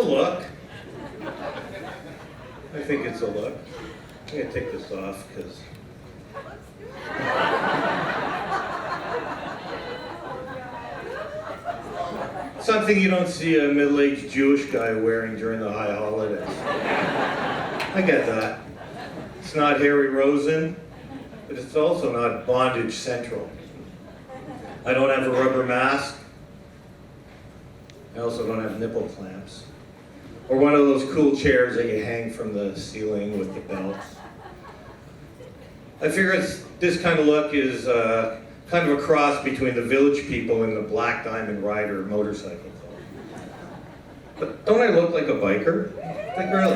look. I think it's a look. I'm gonna take this off because something you don't see a middle-aged Jewish guy wearing during the high holidays. I get that. It's not Harry Rosen, but it's also not Bondage Central. I don't have a rubber mask. I also don't have nipple clamps. Or one of those cool chairs that you hang from the ceiling with the belts. I figure this kind of look is kind of a cross between the Village People and the Black Diamond Rider motorcycle club. But don't I look like a biker? Like really?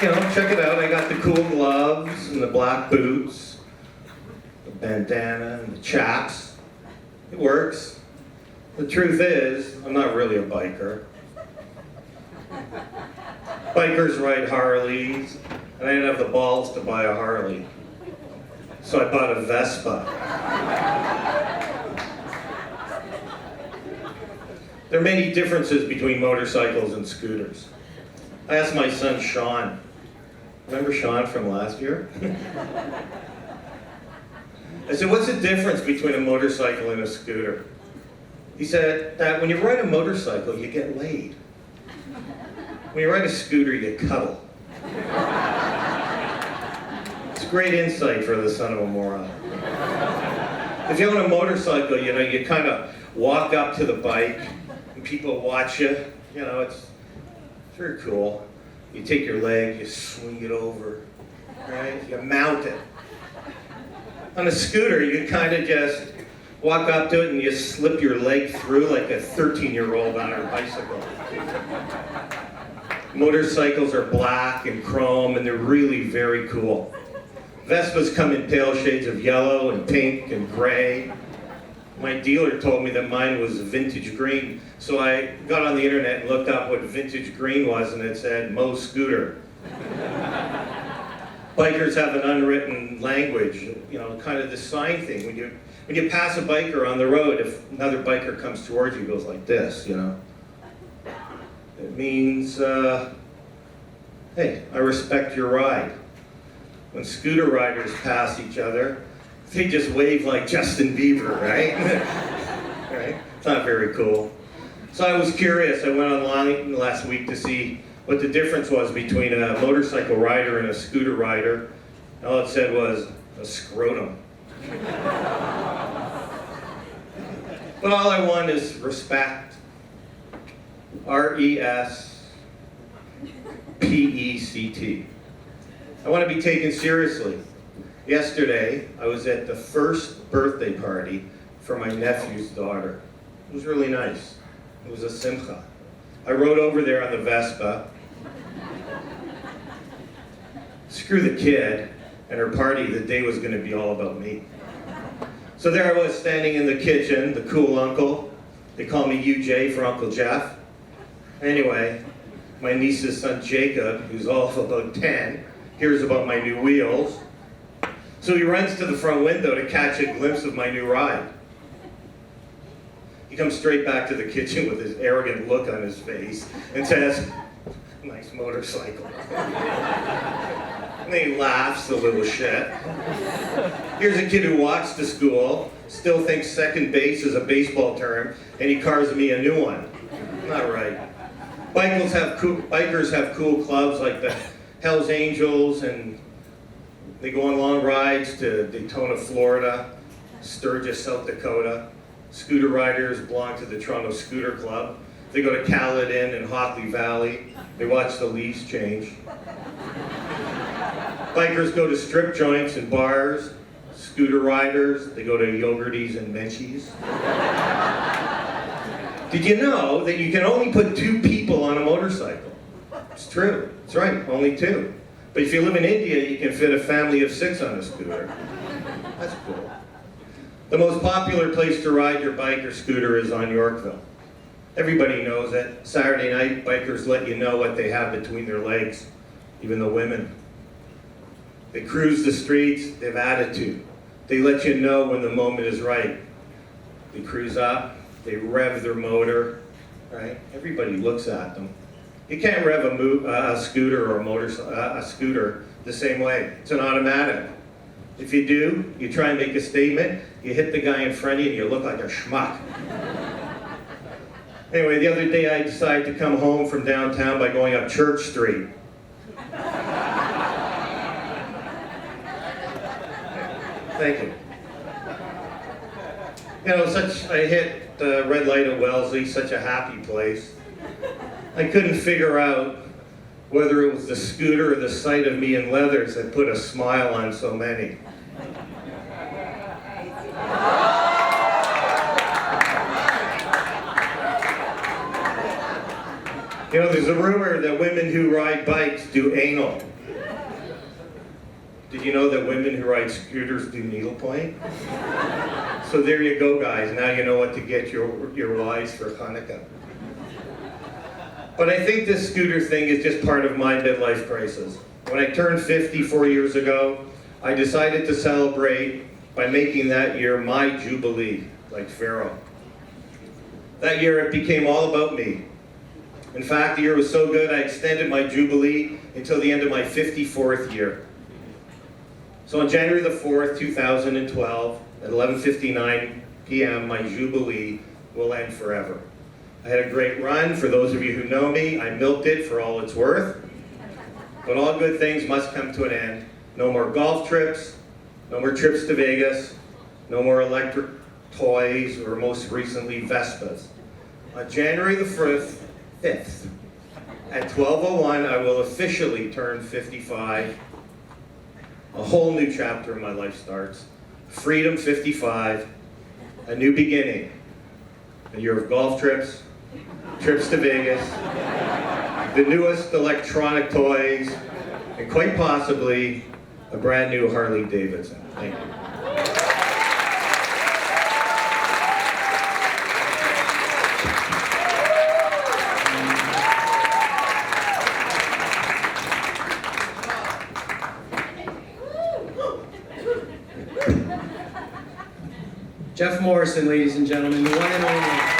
You know, check it out. I got the cool gloves and the black boots, the bandana and the chaps. It works. The truth is, I'm not really a biker. Bikers ride Harleys, and I didn't have the balls to buy a Harley. So I bought a Vespa. There are many differences between motorcycles and scooters. I asked my son Sean. Remember Sean from last year? I said, what's the difference between a motorcycle and a scooter? He said that when you ride a motorcycle, you get laid. When you ride a scooter, you cuddle. It's great insight for the son of a moron. If you own a motorcycle, you know, you kind of walk up to the bike and people watch you. You know, it's very cool. You take your leg, you swing it over, right? You mount it. On a scooter, you kind of just walk up to it and you slip your leg through like a 13-year-old on her bicycle. Motorcycles are black and chrome and they're really very cool. Vespas come in pale shades of yellow and pink and gray. My dealer told me that mine was vintage green, so I got on the internet and looked up what vintage green was and it said Mo Scooter. Bikers have an unwritten language, you know, kind of the sign thing. When you pass a biker on the road, if another biker comes towards you, it goes like this, you know. It means, hey, I respect your ride. When scooter riders pass each other, they just wave like Justin Bieber, right? Right? It's not very cool. So I was curious. I went online last week to see what the difference was between a motorcycle rider and a scooter rider. All it said was a scrotum. But all I want is respect. R-E-S-P-E-C-T. I want to be taken seriously. Yesterday, I was at the first birthday party for my nephew's daughter. It was really nice. It was a simcha. I rode over there on the Vespa. Screw the kid and her party, the day was going to be all about me. So there I was standing in the kitchen, the cool uncle. They call me UJ for Uncle Jeff. Anyway, my niece's son Jacob, who's all of about 10, hears about my new wheels. So he runs to the front window to catch a glimpse of my new ride. He comes straight back to the kitchen with his arrogant look on his face and says, nice motorcycle. And then he laughs, the little shit. Here's a kid who walks to school, still thinks second base is a baseball term, and he carves me a new one. Not right. Bikers have cool clubs like the Hells Angels, and they go on long rides to Daytona, Florida, Sturgis, South Dakota. Scooter riders belong to the Toronto Scooter Club. They go to Caledon and Hockley Valley. They watch the leaves change. Bikers go to strip joints and bars. Scooter riders, they go to Yogurties and Menchie's. Did you know that you can only put 2 people on a motorcycle? It's true. It's right, only 2. But if you live in India, you can fit a family of 6 on a scooter. That's cool. The most popular place to ride your bike or scooter is on Yorkville. Everybody knows that Saturday night, bikers let you know what they have between their legs, even the women. They cruise the streets, they have attitude. They let you know when the moment is right. They cruise up, they rev their motor, right? Everybody looks at them. You can't rev a scooter or a scooter the same way. It's an automatic. If you do, you try and make a statement, you hit the guy in front of you and you look like a schmuck. Anyway, the other day I decided to come home from downtown by going up Church Street. Thank you. You know, I hit the red light at Wellesley, such a happy place. I couldn't figure out whether it was the scooter or the sight of me in leathers that put a smile on so many. You know, there's a rumor that women who ride bikes do anal. Did you know that women who ride scooters do needlepoint? So there you go, guys. Now you know what to get your wives for Hanukkah. But I think this scooter thing is just part of my midlife crisis. When I turned 50 4 years ago, I decided to celebrate by making that year my Jubilee, like Pharaoh. That year it became all about me. In fact, the year was so good I extended my Jubilee until the end of my 54th year. So on January the 4th, 2012, at 11:59 p.m., my Jubilee will end forever. I had a great run. For those of you who know me, I milked it for all it's worth. But all good things must come to an end. No more golf trips, no more trips to Vegas, no more electric toys, or most recently, Vespas. On January the 5th, at 12:01, I will officially turn 55. A whole new chapter in my life starts. Freedom 55, a new beginning. A year of golf trips, trips to Vegas, the newest electronic toys, and quite possibly a brand new Harley Davidson. Thank you. Jeff Morrison, ladies and gentlemen, the one and only.